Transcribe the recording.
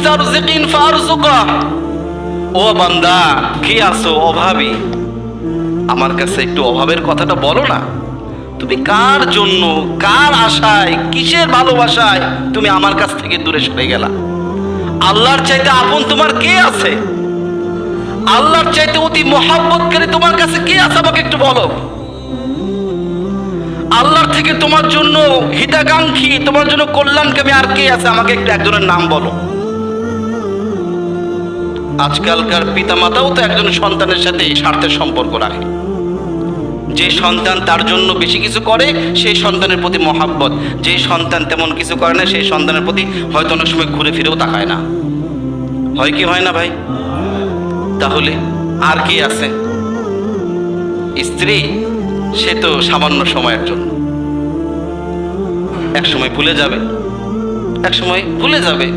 মুস্তারজিকিন ফারজুকা, ও বান্দা কি আছো অভাবী, আমার কাছে একটু অভাবের কথাটা বলো না। তুমি কার জন্য, কার আশায়, কিসের ভালোবাসায় তুমি আমার কাছ থেকে দূরে সরে গেলা? আল্লাহর চাইতে আপন তোমার কে আছে? আল্লাহর চাইতে অতি মহব্বতকারী তোমার কাছে কে আছে? আমাকে একটু বলো। আল্লাহর থেকে তোমার জন্য হিতাকাঙ্ক্ষী, তোমার জন্য কল্যাণকামী আর কে আছে? আমাকে একটু একজনের নাম বলো। আজকালকার পিতামাতাও তো একজন সন্তানের সাথে স্বার্থের সম্পর্ক রাখে। যে সন্তান তার জন্য বেশি কিছু করে সেই সন্তানের প্রতি মহাব্বত, যে সন্তান তেমন কিছু করে না সেই সন্তানের প্রতি হয়তো অনেক সময় ঘুরে ফিরেও তাকায় না। হয় কি হয় না ভাই? তাহলে আর কি আছে? স্ত্রী, সে তো সামান্য সময়ের জন্য, এক সময় ভুলে যাবে, এক সময় ভুলে যাবে।